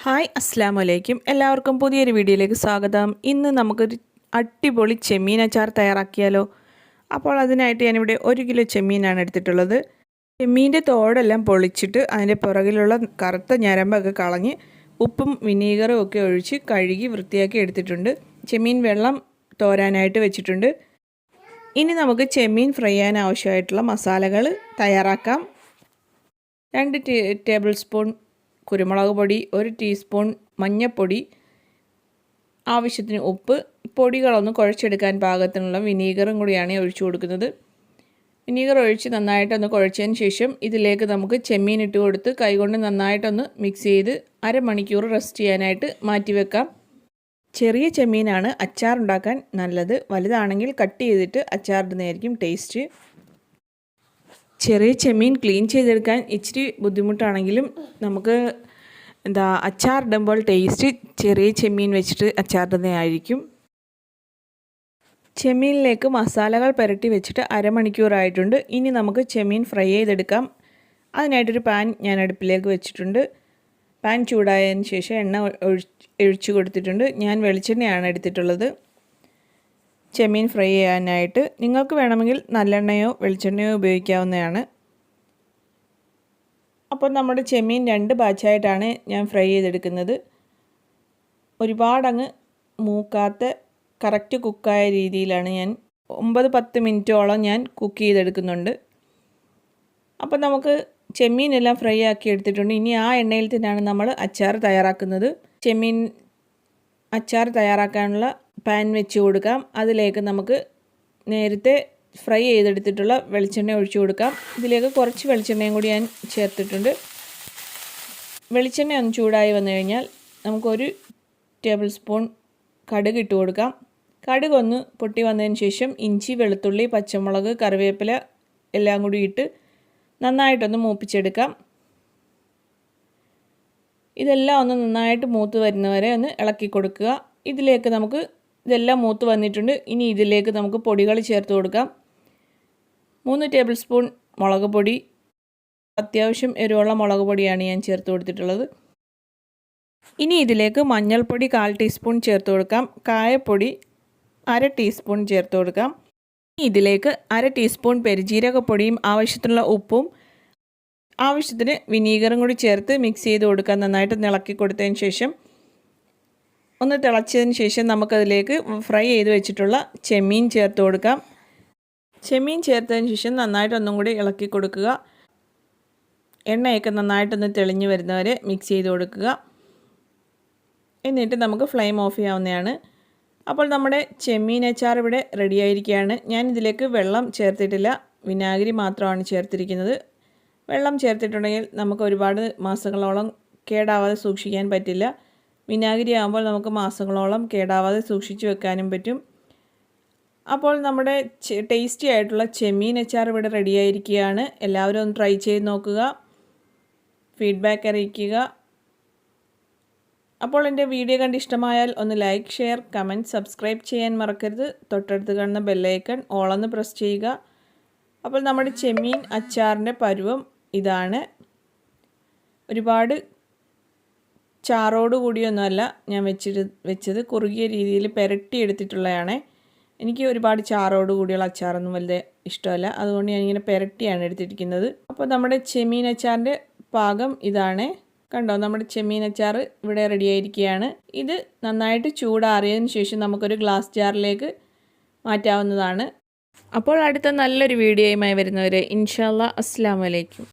Hi അസ്സലാമു അലൈക്കും. എല്ലാവർക്കും പുതിയൊരു വീഡിയോയിലേക്ക് സ്വാഗതം. ഇന്ന് നമുക്കൊരു അടിപൊളി ചെമ്മീൻ അച്ചാർ തയ്യാറാക്കിയാലോ. അപ്പോൾ അതിനായിട്ട് ഞാനിവിടെ 1 കിലോ ചെമ്മീനാണ് എടുത്തിട്ടുള്ളത്. ചെമ്മീൻ്റെ തോടെല്ലാം പൊളിച്ചിട്ട് അതിൻ്റെ പുറകിലുള്ള കറുത്ത ഞരമ്പൊക്കെ കളഞ്ഞ് ഉപ്പും വിനീഗറും ഒക്കെ ഒഴിച്ച് കഴുകി വൃത്തിയാക്കി എടുത്തിട്ടുണ്ട്. ചെമ്മീൻ വെള്ളം തോരാനായിട്ട് വെച്ചിട്ടുണ്ട്. ഇനി നമുക്ക് ചെമ്മീൻ ഫ്രൈ ചെയ്യാൻ ആവശ്യമായിട്ടുള്ള മസാലകൾ തയ്യാറാക്കാം. 2 ടേബിൾ സ്പൂൺ കുരുമുളക് പൊടി, 1 ടീസ്പൂൺ മഞ്ഞൾപ്പൊടി, ആവശ്യത്തിന് ഉപ്പ്, പൊടികളൊന്ന് കുഴച്ചെടുക്കാൻ പാകത്തിനുള്ള വിനീഗറും കൂടിയാണ് ഒഴിച്ചു കൊടുക്കുന്നത്. വിനീഗർ ഒഴിച്ച് നന്നായിട്ടൊന്ന് കുഴച്ചതിന് ശേഷം ഇതിലേക്ക് നമുക്ക് ചെമ്മീൻ ഇട്ട് കൊടുത്ത് കൈകൊണ്ട് നന്നായിട്ടൊന്ന് മിക്സ് ചെയ്ത് അരമണിക്കൂർ റെസ്റ്റ് ചെയ്യാനായിട്ട് മാറ്റി വെക്കാം. ചെറിയ ചെമ്മീനാണ് അച്ചാർ ഉണ്ടാക്കാൻ നല്ലത്. വലുതാണെങ്കിൽ കട്ട് ചെയ്തിട്ട് അച്ചാർ ഇടുന്നതായിരിക്കും ടേസ്റ്റ്. ചെറിയ ചെമ്മീൻ ക്ലീൻ ചെയ്തെടുക്കാൻ ഇച്ചിരി ബുദ്ധിമുട്ടാണെങ്കിലും നമുക്ക് അച്ചാർ ഇടുമ്പോൾ ടേസ്റ്റ് ചെറിയ ചെമ്മീൻ വെച്ചിട്ട് അച്ചാർ ഇടുന്നതായിരിക്കും. ചെമ്മീനിലേക്ക് മസാലകൾ പുരട്ടി വെച്ചിട്ട് അരമണിക്കൂറായിട്ടുണ്ട്. ഇനി നമുക്ക് ചെമ്മീൻ ഫ്രൈ ചെയ്തെടുക്കാം. അതിനായിട്ടൊരു പാൻ ഞാൻ അടുപ്പിലേക്ക് വെച്ചിട്ടുണ്ട്. പാൻ ചൂടായതിന് ശേഷം എണ്ണ ഒഴിച്ചു കൊടുത്തിട്ടുണ്ട്. ഞാൻ വെളിച്ചെണ്ണയാണ് എടുത്തിട്ടുള്ളത് ചെമ്മീൻ ഫ്രൈ ചെയ്യാനായിട്ട്. നിങ്ങൾക്ക് വേണമെങ്കിൽ നല്ലെണ്ണയോ വെളിച്ചെണ്ണയോ ഉപയോഗിക്കാവുന്നതാണ്. അപ്പോൾ നമ്മുടെ ചെമ്മീൻ 2 ബാച്ചായിട്ടാണ് ഞാൻ ഫ്രൈ ചെയ്തെടുക്കുന്നത്. ഒരുപാടങ്ങ് മൂക്കാത്ത കറക്റ്റ് കുക്കായ രീതിയിലാണ് ഞാൻ 9-10 മിനിറ്റോളം ഞാൻ കുക്ക് ചെയ്തെടുക്കുന്നുണ്ട്. അപ്പോൾ നമുക്ക് ചെമ്മീനെല്ലാം ഫ്രൈ ആക്കി എടുത്തിട്ടുണ്ട്. ഇനി ആ എണ്ണയിൽ തന്നെയാണ് നമ്മൾ അച്ചാർ തയ്യാറാക്കുന്നത്. ചെമ്മീൻ അച്ചാർ തയ്യാറാക്കാനുള്ള പാൻ വെച്ച് കൊടുക്കാം. അതിലേക്ക് നമുക്ക് നേരത്തെ ഫ്രൈ ചെയ്തെടുത്തിട്ടുള്ള വെളിച്ചെണ്ണ ഒഴിച്ചു കൊടുക്കാം. ഇതിലേക്ക് കുറച്ച് വെളിച്ചെണ്ണയും കൂടി ഞാൻ ചേർത്തിട്ടുണ്ട്. വെളിച്ചെണ്ണ ഒന്ന് ചൂടായി വന്നു കഴിഞ്ഞാൽ നമുക്കൊരു ടേബിൾ സ്പൂൺ കടുക് ഇട്ട് കൊടുക്കാം. കടുക് ഒന്ന് പൊട്ടി വന്നതിന് ശേഷം ഇഞ്ചി, വെളുത്തുള്ളി, പച്ചമുളക്, കറിവേപ്പില എല്ലാം കൂടി ഇട്ട് നന്നായിട്ടൊന്ന് മൂപ്പിച്ചെടുക്കാം. ഇതെല്ലാം ഒന്ന് നന്നായിട്ട് മൂത്ത് വരുന്നവരെ ഒന്ന് ഇളക്കി കൊടുക്കുക. ഇതിലേക്ക് നമുക്ക് ഇതെല്ലാം മൂത്ത് വന്നിട്ടുണ്ട്. ഇനി ഇതിലേക്ക് നമുക്ക് പൊടികൾ ചേർത്ത് കൊടുക്കാം. 3 ടേബിൾ സ്പൂൺ മുളക് പൊടി, അത്യാവശ്യം എരിവുള്ള മുളക് പൊടിയാണ് ഞാൻ ചേർത്ത് കൊടുത്തിട്ടുള്ളത്. ഇനി ഇതിലേക്ക് മഞ്ഞൾപ്പൊടി 1/4 ടീസ്പൂൺ ചേർത്ത് കൊടുക്കാം. കായപ്പൊടി 1/2 ടീസ്പൂൺ ചേർത്ത് കൊടുക്കാം. ഇതിലേക്ക് 1/2 ടീസ്പൂൺ പെരുംജീരകപ്പൊടിയും ആവശ്യത്തിനുള്ള ഉപ്പും ആവശ്യത്തിന് വിനീഗറും കൂടി ചേർത്ത് മിക്സ് ചെയ്ത് കൊടുക്കാം. നന്നായിട്ട് ഇളക്കി കൊടുത്തതിന് ശേഷം ഒന്ന് തിളച്ചതിന് ശേഷം നമുക്കതിലേക്ക് ഫ്രൈ ചെയ്ത് വെച്ചിട്ടുള്ള ചെമ്മീൻ ചേർത്ത് കൊടുക്കാം. ചെമ്മീൻ ചേർത്തതിന് ശേഷം നന്നായിട്ടൊന്നും കൂടി ഇളക്കി കൊടുക്കുക. എണ്ണയൊക്കെ നന്നായിട്ടൊന്ന് തെളിഞ്ഞ് വരുന്നവരെ മിക്സ് ചെയ്ത് കൊടുക്കുക. എന്നിട്ട് നമുക്ക് ഫ്ലെയിം ഓഫ് ചെയ്യാവുന്നതാണ്. അപ്പോൾ നമ്മുടെ ചെമ്മീൻ അച്ചാർ ഇവിടെ റെഡി ആയിരിക്കുകയാണ്. ഞാൻ ഇതിലേക്ക് വെള്ളം ചേർത്തിട്ടില്ല, വിനാഗിരി മാത്രമാണ് ചേർത്തിരിക്കുന്നത്. വെള്ളം ചേർത്തിട്ടുണ്ടെങ്കിൽ നമുക്ക് ഒരുപാട് മാസങ്ങളോളം കേടാവാതെ സൂക്ഷിക്കാൻ പറ്റില്ല. വിനാഗിരി ആകുമ്പോൾ നമുക്ക് മാസങ്ങളോളം കേടാവാതെ സൂക്ഷിച്ച് വെക്കാനും പറ്റും. അപ്പോൾ നമ്മുടെ ടേസ്റ്റി ആയിട്ടുള്ള ചെമ്മീൻ അച്ചാർ ഇവിടെ റെഡി ആയിരിക്കുകയാണ്. എല്ലാവരും ഒന്ന് ട്രൈ ചെയ്ത് നോക്കുക, ഫീഡ്ബാക്ക് അറിയിക്കുക. അപ്പോൾ എൻ്റെ വീഡിയോ കണ്ട് ഇഷ്ടമായാൽ ഒന്ന് ലൈക്ക്, ഷെയർ, കമൻറ്റ്, സബ്സ്ക്രൈബ് ചെയ്യാൻ മറക്കരുത്. തൊട്ടടുത്ത് കാണുന്ന ബെല്ലൈക്കൺ ഓളൊന്ന് പ്രസ് ചെയ്യുക. അപ്പോൾ നമ്മുടെ ചെമ്മീൻ അച്ചാറിൻ്റെ പരുവം ഇതാണ്. ഒരുപാട് ചാറോട് കൂടിയൊന്നുമല്ല ഞാൻ വെച്ചത് കുറുകിയ രീതിയിൽ പുരട്ടി എടുത്തിട്ടുള്ളതാണ്. എനിക്ക് ഒരുപാട് ചാറോട് കൂടിയുള്ള അച്ചാറൊന്നും വലിയ ഇഷ്ടമല്ല, അതുകൊണ്ട് ഞാനിങ്ങനെ പുരട്ടിയാണ് എടുത്തിരിക്കുന്നത്. അപ്പോൾ നമ്മുടെ ചെമ്മീൻ അച്ചാറിൻ്റെ പാകം ഇതാണ്. കണ്ടോ, നമ്മുടെ ചെമ്മീൻ അച്ചാർ ഇവിടെ റെഡി ആയിരിക്കുകയാണ്. ഇത് നന്നായിട്ട് ചൂടാറിയതിന് ശേഷം നമുക്കൊരു ഗ്ലാസ് ജാറിലേക്ക് മാറ്റാവുന്നതാണ്. അപ്പോൾ അടുത്ത നല്ലൊരു വീഡിയോയുമായി വരുന്നവരെ ഇൻഷാ അല്ലാഹ് അസ്സലാമു അലൈക്കും.